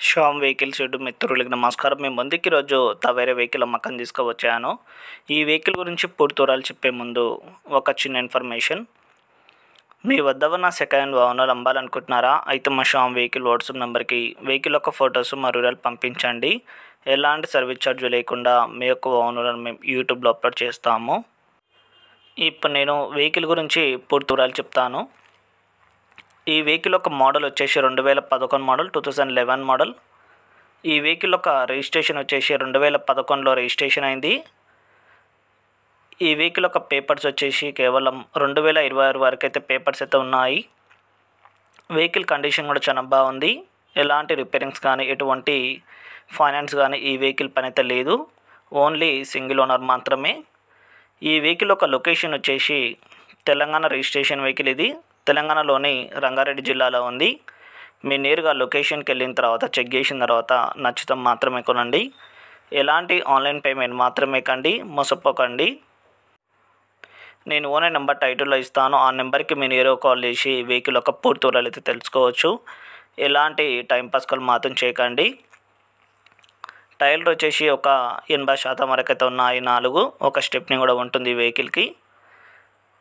Shyam vehicles YouTube మిత్రులకి నమస్కారం. మేము ముందుకి ఈరోజు వేరే వెహికల్ అమ్మకం తీసుకువచ్చాను. ఈ వెహికల్ గురించి పూర్తి వివరాలు చెప్పే ముందు ఒక చిన్న ఇన్ఫర్మేషన్. మీ వద్ద ఉన్న సెకండ్ హ్యాండ్ వాహనాలు అమ్మాలనుకుంటున్నారా? అయితే మా శ్యామ్ వెహికల్ వాట్సాప్ నెంబర్కి వెహికల్ యొక్క ఫొటోస్ మరియు వివరాలు పంపించండి. ఎలాంటి సర్వీస్ ఛార్జ్ లేకుండా మీ యొక్క వాహనాలను మేము యూట్యూబ్లో అప్లోడ్ చేస్తాము. ఇప్పుడు నేను వెహికల్ గురించి పూర్తి వివరాలు చెప్తాను. ఈ వెహికల్ యొక్క మోడల్ వచ్చేసి 2011 మోడల్, 2011 మోడల్. ఈ వెహికల్ యొక్క రిజిస్ట్రేషన్ వచ్చేసి 2011లో రిజిస్ట్రేషన్ అయింది. ఈ వెహికల్ యొక్క పేపర్స్ వచ్చేసి కేవలం 2026 వరకు అయితే పేపర్స్ అయితే ఉన్నాయి. వెహికల్ కండిషన్ కూడా చాలా బాగుంది. ఎలాంటి రిపేరింగ్స్ కానీ ఎటువంటి ఫైనాన్స్ కానీ ఈ వెహికల్ పని అయితే లేదు. ఓన్లీ సింగిల్ ఓనర్ మాత్రమే. ఈ వెహికల్ యొక్క లొకేషన్ వచ్చేసి తెలంగాణ రిజిస్ట్రేషన్ వెహికల్. ఇది తెలంగాణలోని రంగారెడ్డి జిల్లాలో ఉంది. మీ నేరుగా లొకేషన్కి వెళ్ళిన తర్వాత చెక్ చేసిన తర్వాత నచ్చితే మాత్రమే కొనండి. ఎలాంటి ఆన్లైన్ పేమెంట్ మాత్రమే కండి, మోసపోకండి. నేను ఓనర్ నెంబర్ టైటిల్లో ఇస్తాను. ఆ నెంబర్కి మీ నేరుగా కాల్ చేసి వెహికల్ యొక్క పూర్తి వివరాలు అయితే తెలుసుకోవచ్చు. ఎలాంటి టైంపాస్ కాల్ మాత్రం చేయకండి. టైర్లు వచ్చేసి ఒక 80% వరకు అయితే ఉన్నాయి. 4 ఒక స్టెప్ని కూడా ఉంటుంది వెహికల్కి.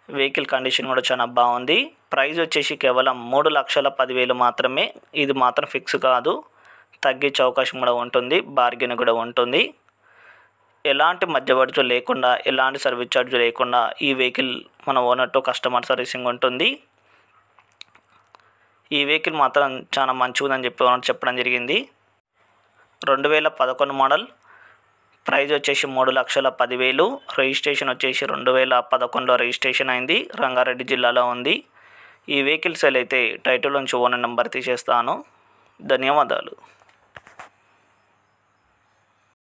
వెహికల్ కండిషన్ కూడా చాలా బాగుంది. ప్రైస్ వచ్చేసి కేవలం 3,10,000 మాత్రమే. ఇది మాత్రం ఫిక్స్ కాదు, తగ్గించే అవకాశం కూడా ఉంటుంది, బార్గెన్ కూడా ఉంటుంది. ఎలాంటి మధ్యవర్తులు లేకుండా, ఎలాంటి సర్వీస్ ఛార్జ్ లేకుండా ఈ వెహికల్ మన ఓనర్ టు కస్టమర్ సర్వీసింగ్ ఉంటుంది. ఈ వెహికల్ మాత్రం చాలా మంచిగా ఉందని చెప్పడం జరిగింది. 2011 మోడల్. ప్రైజ్ వచ్చేసి 3,10,000. రిజిస్ట్రేషన్ వచ్చేసి 2011లో రిజిస్ట్రేషన్ అయింది. రంగారెడ్డి జిల్లాలో ఉంది. ఈ వెహికల్ సేల్ అయితే టైటిల్ నుంచి ఓనర్ నెంబర్ తీసేస్తాను. ధన్యవాదాలు.